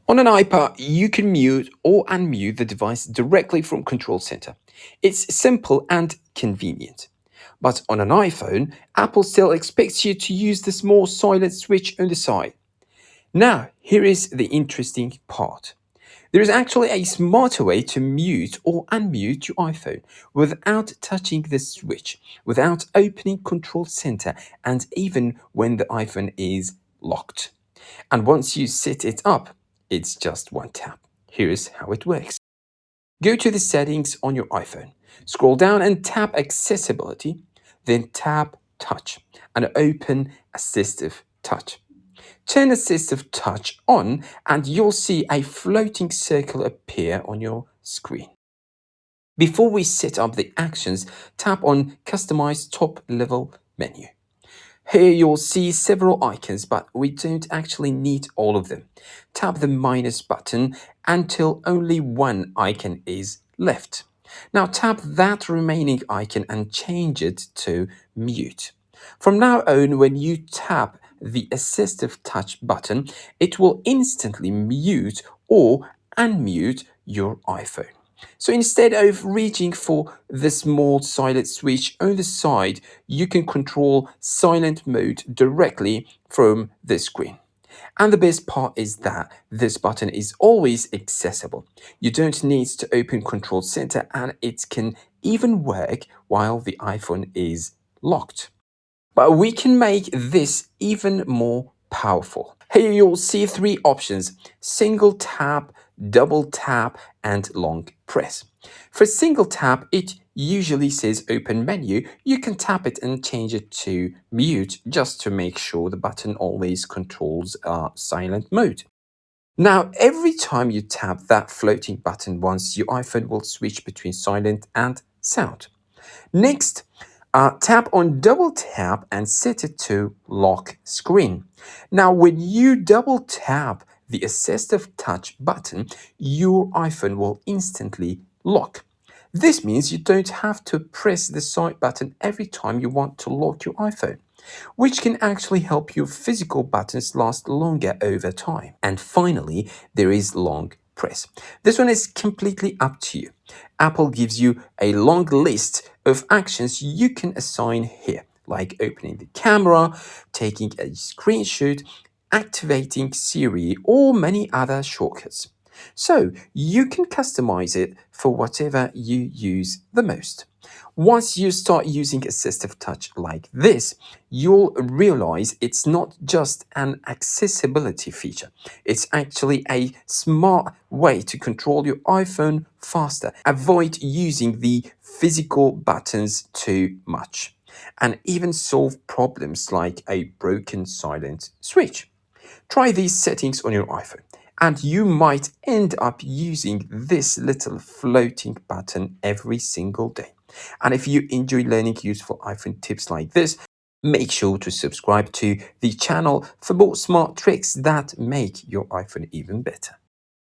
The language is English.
On an iPad, you can mute or unmute the device directly from Control Center. It's simple and convenient. But on an iPhone, Apple still expects you to use the small silent switch on the side. Now, here is the interesting part. There is actually a smarter way to mute or unmute your iPhone without touching the switch, without opening Control Center, and even when the iPhone is locked. And once you set it up, it's just one tap. Here's how it works. Go to the settings on your iPhone, scroll down and tap Accessibility, then tap Touch and open Assistive Touch. Turn Assistive Touch on and you'll see a floating circle appear on your screen. Before we set up the actions, tap on Customize Top Level menu. Here you'll see several icons, but we don't actually need all of them. Tap the minus button until only one icon is left. Now tap that remaining icon and change it to mute. From now on, when you tap the Assistive Touch button, it will instantly mute or unmute your iPhone. So instead of reaching for the small silent switch on the side, you can control silent mode directly from the screen. And the best part is that this button is always accessible. You don't need to open Control Center and it can even work while the iPhone is locked. But we can make this even more powerful. Here you'll see three options: single tap, double tap, and long press. For single tap, it usually says open menu. You can tap it and change it to mute just to make sure the button always controls silent mode. Now, every time you tap that floating button once, your iPhone will switch between silent and sound. Next, tap on double tap and set it to lock screen. Now, when you double tap the Assistive Touch button, your iPhone will instantly lock. This means you don't have to press the side button every time you want to lock your iPhone, which can actually help your physical buttons last longer over time. And finally, there is long press. This one is completely up to you. Apple gives you a long list of actions you can assign here, like opening the camera, taking a screenshot, activating Siri, or many other shortcuts. So you can customize it for whatever you use the most. Once you start using Assistive Touch like this, you'll realize it's not just an accessibility feature. It's actually a smart way to control your iPhone faster. Avoid using the physical buttons too much, and even solve problems like a broken silent switch. Try these settings on your iPhone, and you might end up using this little floating button every single day. And if you enjoy learning useful iPhone tips like this, make sure to subscribe to the channel for more smart tricks that make your iPhone even better.